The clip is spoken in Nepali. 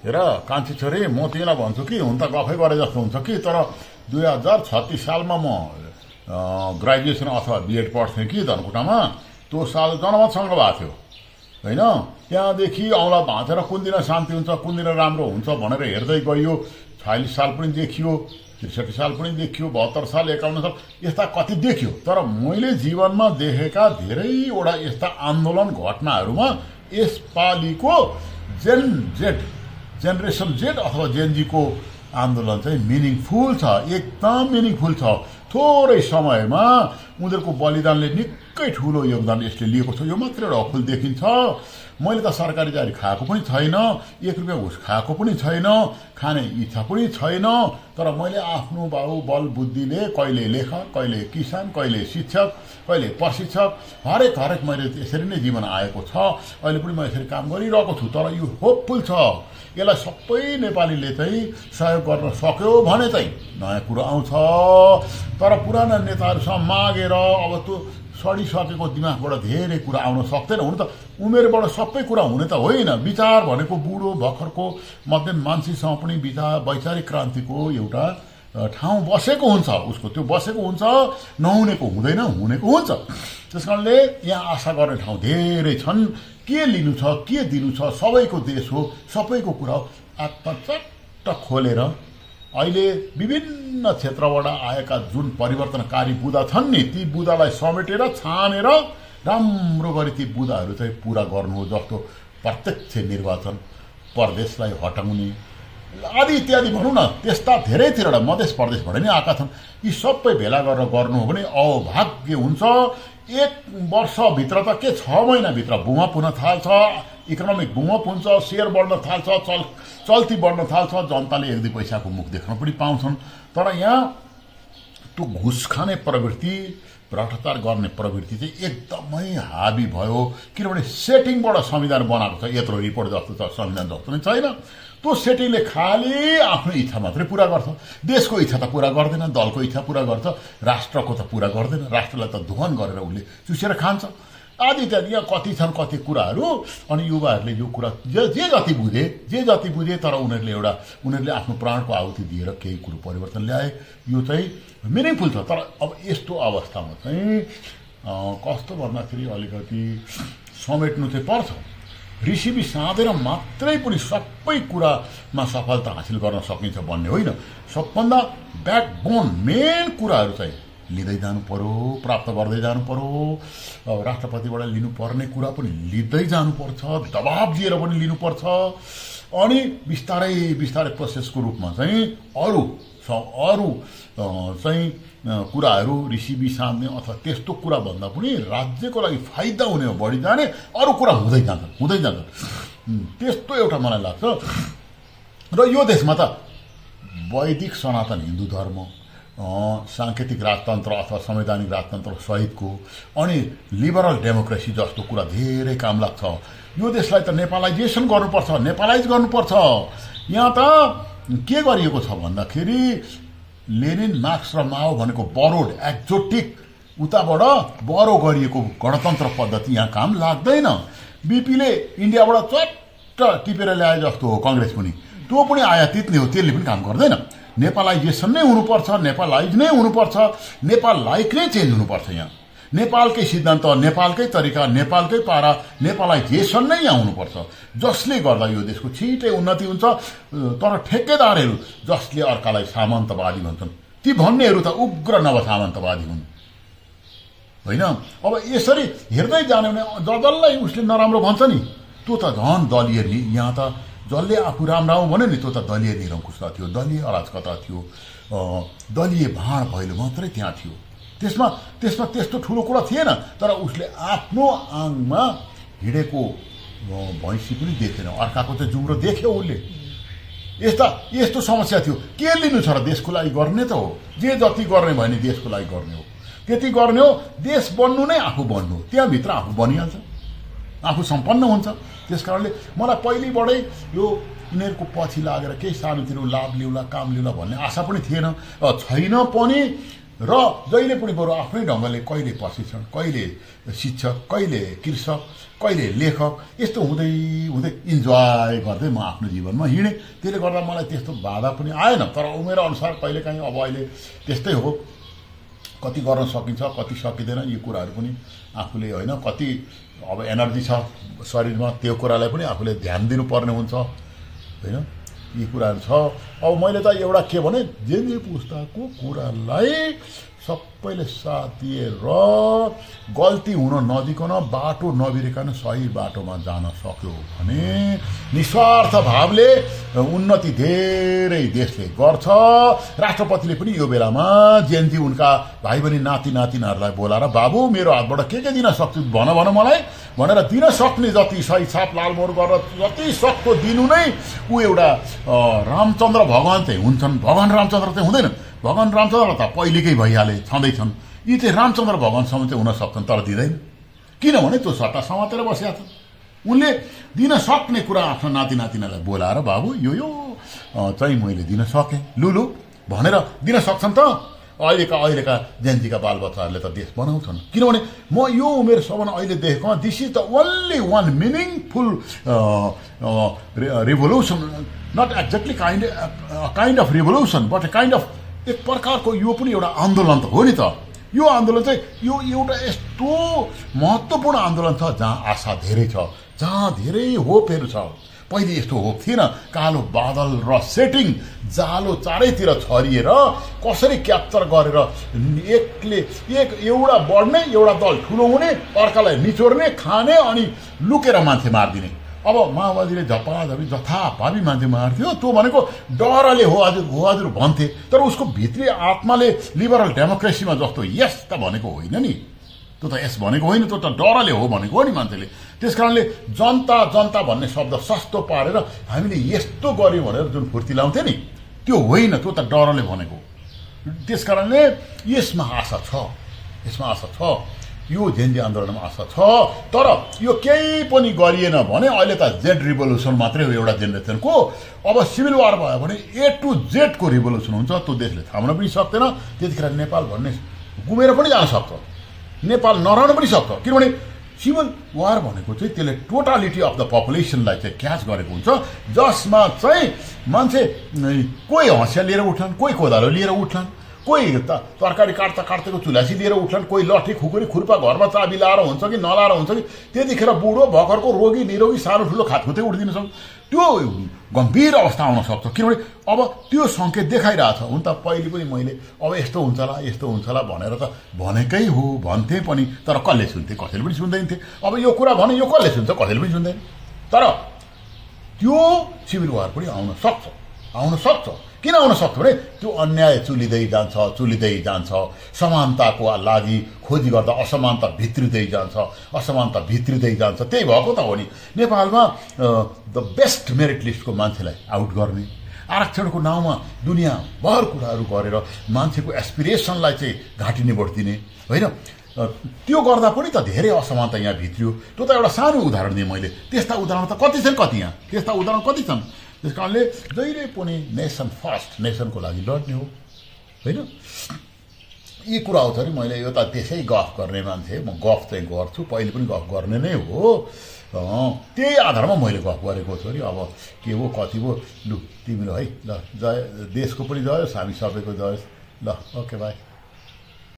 हेर कान्छी छोरी म तिमीलाई भन्छु कि हुन त गफै गरे जस्तो हुन्छ कि तर 2036 सालमा म ग्रेजुएसन अथवा बिएड पढ्थेँ कि धनकुटामा त्यो साल जनमतसँग भएको थियो होइन। त्यहाँदेखि औँला भाँचेर कुन दिन शान्ति हुन्छ कुन दिन राम्रो हुन्छ भनेर हेर्दै गइयो। 46 साल पनि देखियो, 63 साल पनि देखियो, 72 साल 51 साल यस्ता कति देखियो। तर मैले जीवनमा देखेका धेरैवटा यस्ता आन्दोलन घटनाहरूमा यसपालिको जेनरेसन जेड अथवा जेनजीको आन्दोलन चाहिँ मिनिङफुल छ, एकदम मिनिङफुल छ। थोरै समयमा उनीहरूको बलिदानले निकै ठुलो योगदान यसले लिएको छ। यो मात्र एउटा अफुल देखिन्छ। मैले त सरकारी जारी खाएको पनि छैन, 1 रुपियाँ घुस खाएको पनि छैन, खाने इच्छा पनि छैन। तर मैले आफ्नो बाउ बल बुद्धिले कहिले लेखक, कहिले किसान, कहिले शिक्षक, कहिले प्रशिक्षक हरेक मैले यसरी नै जीवन आएको छ। अहिले पनि म यसरी काम गरिरहेको छु। तर यो होपफुल छ। यसलाई सबै नेपालीले चाहिँ सहयोग गर्न सक्यो भने चाहिँ नयाँ कुरो आउँछ। तर पुराना नेताहरूसँग मागेर अब त्यो सडिसकेको दिमागबाट धेरै कुरा आउन सक्दैन। हुन त उमेरबाट सबै कुरा हुने त होइन। विचार भनेको बुढो भर्खरको मध्यम मान्छेसँग पनि वैचारिक क्रान्तिको एउटा ठाउँ बसेको हुन्छ। उसको त्यो बसेको हुन्छ, नहुनेको हुँदैन, हुनेको हुन्छ। त्यसकारणले यहाँ आशा गर्ने ठाउँ धेरै छन्। के लिनु छ, के दिनु छ, सबैको देश हो, सबैको कुरा आत्मा चट्ट खोलेर अहिले विभिन्न क्षेत्रबाट आएका जुन परिवर्तनकारी बुँदा छन् नि, ती बुँदालाई समेटेर छानेर राम्रो गरी ती बुँदाहरू चाहिँ पुरा गर्नु हो। जस्तो प्रत्यक्ष निर्वाचन, प्रदेशलाई हटाउने आदि इत्यादि भनौँ न। त्यस्ता धेरैतिरवटा मधेस प्रदेशबाट नै आएका छन्। यी सबै भेला गरेर गर्नु हो भने अभाग्य हुन्छ। 1 वर्षभित्र त के 6 महिनाभित्र बुमा पुन थाल्छ, इकोनोमिक बुमा पुन्छ, सेयर बढ्न थाल्छ, चल्ती बढ्न थाल्छ। जनताले 1-2 पैसाको मुख देख्न पनि पाउँछन्। तर यहाँ त्यो घुस खाने प्रवृत्ति, भ्रष्टाचार गर्ने प्रवृत्ति चाहिँ एकदमै हाबी भयो। किनभने सेटिङबाट संविधान बनाएको छ। यत्रो रिपोर्ट जस्तो छ, संविधान जस्तो नै छैन। त्यो सेटिङले खालि आफ्नो इच्छा मात्रै पुरा गर्छ। देशको इच्छा त पुरा गर्दैन, दलको इच्छा पुरा गर्छ, राष्ट्रको त पुरा गर्दैन। राष्ट्रलाई त दोहन गरेर उसले चुसेर खान्छ आदि इत्यादि। यहाँ कति छन् कति कुराहरू। अनि युवाहरूले यो कुरा जे जति बुझे तर उनीहरूले आफ्नो प्राणको आहुति दिएर केही कुरो परिवर्तन ल्याए। यो चाहिँ मिनिङफुल छ। तर अब यस्तो अवस्थामा चाहिँ कस्तो भन्दाखेरि अलिकति समेट्नु चाहिँ पर्छ। ऋषिबी साँधेर मात्रै पनि सबै कुरामा सफलता हासिल गर्न सकिन्छ भन्ने होइन। सबभन्दा ब्याकबोन मेन कुराहरू चाहिँ लिँदै जानु पर्यो, प्राप्त गर्दै जानु पर्यो। अब राष्ट्रपतिबाट लिनुपर्ने कुरा पनि लिँदै जानुपर्छ, दबाब दिएर पनि लिनुपर्छ। अनि बिस्तारै प्रोसेसको रूपमा चाहिँ अरू चाहिँ कुराहरू ऋषिबी साध्ने अथवा त्यस्तो कुरा भन्दा पनि राज्यको लागि फाइदा हुने हो बढी जाने अरू कुरा हुँदै जान्छ। त्यस्तो एउटा मलाई लाग्छ। र यो देशमा त वैदिक सनातन हिन्दू धर्म, सांकेतिक राजतन्त्र अथवा संवैधानिक राजतन्त्र सहितको अनि लिबरल डेमोक्रेसी जस्तो कुरा धेरै काम लाग्छ। यो देशलाई त नेपालाइजेसन गर्नुपर्छ, नेपालाइज गर्नुपर्छ। यहाँ त के गरिएको छ भन्दाखेरि लेनिन, मार्क्स र माओ भनेको बरोड एक्जोटिक उताबाट बरो गरिएको गणतन्त्र पद्धति यहाँ काम लाग्दैन। बीपीले इन्डियाबाट चट्ट टिपेर ल्याए जस्तो हो कांग्रेस पनि। त्यो पनि आयातित नै हो, त्यसले पनि काम गर्दैन। नेपालाइजेसन नै हुनुपर्छ, नेपालाइज नै हुनुपर्छ, नेपाल लाइक नै चेन्ज हुनुपर्छ। यहाँ नेपालकै सिद्धान्त, नेपालकै तरिका, नेपालकै पारा, नेपालाइजेसन नै यहाँ हुनुपर्छ। जसले गर्दा यो देशको छिटै उन्नति हुन्छ। तर ठेकेदारहरू जसले अर्कालाई सामन्तवादी भन्छन्, ती भन्नेहरू त उग्र नवसामन्तवादी हुन् होइन। अब यसरी हेर्दै जाने भने जसलाई उसले नराम्रो भन्छ नि, त्यो त झन् दलीय नि। यहाँ त जसले आफू राम भन्यो नि, त्यो त दलीय निरङ्कुशता थियो, दलीय अराजकता थियो, दलीय भाँड भैलो मात्रै त्यहाँ थियो। त्यसमा त्यस्तो ठुलो कुरा थिएन। तर उसले आफ्नो आङमा हिँडेको भैँसी पनि देखेन, अर्काको चाहिँ जुम्रो देख्यो उसले। यस्तो समस्या थियो। के लिनु छ र देशको लागि गर्ने त हो। जे जति गर्ने भयो नि देशको लागि गर्ने हो, त्यति गर्ने हो। देश बन्नु नै आफू बन्नु, त्यहाँभित्र आफू बनिहाल्छ, आफू सम्पन्न हुन्छ। त्यसकारणले मलाई पहिलेबाटै यो यिनीहरूको पछि लागेर केही सानोतिनो लाभ लिउला, काम लिउला भन्ने आशा पनि थिएन, छैन पनि। र जहिले पनि बरु आफ्नै ढङ्गले कहिले प्रशिक्षण, कहिले शिक्षक, कहिले कृषक, कहिले लेखक, यस्तो हुँदै हुँदै इन्जोय गर्दै म आफ्नो जीवनमा हिँडेँ। त्यसले गर्दा मलाई त्यस्तो बाधा पनि आएन। तर उमेर अनुसार कहिलेकाहीँ अब अहिले त्यस्तै हो, कति गर्न सकिन्छ कति सकिँदैन यो कुराहरू पनि आफूले होइन, कति अब एनर्जी छ शरीरमा त्यो कुरालाई पनि आफूले ध्यान दिनुपर्ने हुन्छ होइन, यी कुराहरू छ। अब मैले त एउटा के भने जेन्जी पुस्ताको कुरालाई सबैले साथ दिएर गल्ती हुन नदिकन बाटो नबिर्कन सही बाटोमा जान सक्यो भने निस्वार्थ भावले उन्नति धेरै देशले गर्छ। राष्ट्रपतिले पनि यो बेलामा जेन्जी उनका भाइ बहिनी नाति नातिनाहरूलाई बोलाएर बाबु मेरो हातबाट के दिन सक्छु भन मलाई भनेर दिन सक्ने जति सही छाप लालमोहर गरेर जति सक्दो दिनु नै ऊ एउटा रामचन्द्र भगवान चाहिँ हुन्छन्। भगवान रामचन्द्र चाहिँ हुँदैन, भगवान रामचन्द्र त पहिलेकै भइहाले छँदैछन्, यी चाहिँ रामचन्द्र भगवानसम्म चाहिँ हुन सक्छन् तर दिँदैन, किनभने त्यो सट्टा समातेर बसेका छन्। उनले दिन सक्ने कुरा आफ्नो नाति नातिनालाई बोलाएर बाबु यो चाहिँ मैले दिन सकेँ लुलु भनेर दिन सक्छन् त। अहिलेका जेन्जीका बालबच्चाहरूले त देश बनाउँछन्, किनभने म यो उमेरसम्म अहिले देखेकोमा this is the only one meaningful revolution, not exactly kind of revolution but a kind of एक प्रकारको यो पनि एउटा आन्दोलन त हो नि त। यो आन्दोलन चाहिँ यो एउटा यस्तो महत्त्वपूर्ण आन्दोलन छ जहाँ आशा धेरै छ, जहाँ धेरै होपहरू छ। पहिले यस्तो होप थिएन, कालो बादल र सेटिङ जालो चारैतिर छरिएर कसरी क्याप्चर गरेर एउटा बढ्ने एउटा दल ठुलो हुने, अर्कालाई निचोर्ने खाने अनि लुकेर मान्छे मारिदिने। अब माओवादीले झपाझपी जथाभावी मान्छे मार्थ्यो, त्यो भनेको डरले हो हजुर भन्थे, तर उसको भित्री आत्माले लिबरल डेमोक्रेसीमा जस्तो यस त भनेको होइन नि, त्यो त यस भनेको होइन, त्यो त डरले हो भनेको हो नि मान्छेले। त्यसकारणले जनता जनता भन्ने शब्द सस्तो पारेर हामीले यस्तो गर्यौँ भनेर जुन फुर्ती लाउँथ्यो नि त्यो होइन, त्यो त डरले भनेको। त्यसकारणले यसमा आशा छ, यसमा आशा छ, यो जेन्जी आन्दोलनमा आशा छ। तर यो केही पनि गरिएन भने अहिले त जेड रिभोल्युसन मात्रै हो एउटा जेनेरेसनको। अब सिभिल वार भयो भने ए टु जेड को रिभोल्युसन हुन्छ, त्यो देशले थाम्न पनि सक्दैन। त्यतिखेर नेपाल भन्ने गुमेर पनि जान सक्छ, नेपाल नरहन पनि सक्छ, किनभने सिभिल वार भनेको चाहिँ त्यसले टोटालिटी अफ द पपुलेसनलाई चाहिँ क्याच गरेको हुन्छ, जसमा चाहिँ मान्छे कोही हँसिया लिएर उठ्लान्, कोही कोदालो लिएर उठ्लान्, कोही तरकारी काट्दाको चुलासी लिएर उठ्लान्, कोही लट्ठी खुकुरी खुर्पा घरमा चाबी लाएर हुन्छ कि नलाएर हुन्छ कि त्यतिखेर बुढो भर्खरको रोगी निरोगी सानो ठुलो खातखुतै उठिदिन सक्छ। त्यो गम्भीर अवस्था आउन सक्छ, किनभने अब त्यो सङ्केत देखाइरहेछ। हुन त पहिले पनि मैले अब यस्तो हुन्छ होला यस्तो हुन्छ होला भनेर त भनेकै हो भन्थेँ पनि, तर कसले सुन्थे, कसैले पनि सुन्दैन थिए। अब यो कुरा भने यो कसले सुन्छ, कसैले पनि सुन्दैन। तर त्यो सिभिल वार पनि आउन सक्छ। किन आउन सक्छ भने त्यो अन्याय चुलिँदै जान्छ, समानताको लागि खोजी गर्दा असमानता भित्रिँदै जान्छ। त्यही भएको त हो नि नेपालमा द बेस्ट मेरिट लिस्टको मान्छेलाई आउट गर्ने, आरक्षणको नाउँमा दुनियाँभर कुराहरू गरेर मान्छेको एस्पिरेसनलाई चाहिँ घाँटी निबोडिदिने होइन। त्यो गर्दा पनि त धेरै असमानता यहाँ भित्रियो। त्यो त एउटा सानो उदाहरण दिएँ मैले, त्यस्ता उदाहरण त कति छन्, त्यस्ता उदाहरण कति छन्। त्यस कारणले जहिले पनि नेसन फर्स्ट, नेसनको लागि लड्ने हो होइन। यी कुरा आउँछ नि, मैले यो त त्यसै गफ गर्ने मान्छे, म गफ चाहिँ गर्छु, पहिले पनि गफ गर्ने नै हो, त्यही आधारमा मैले गफ गरेको छु नि। अब के हो कति हो, लु तिमीले है ल जय, देशको पनि जयोस्, हामी सबैको जयोस्। ल ओके बाई।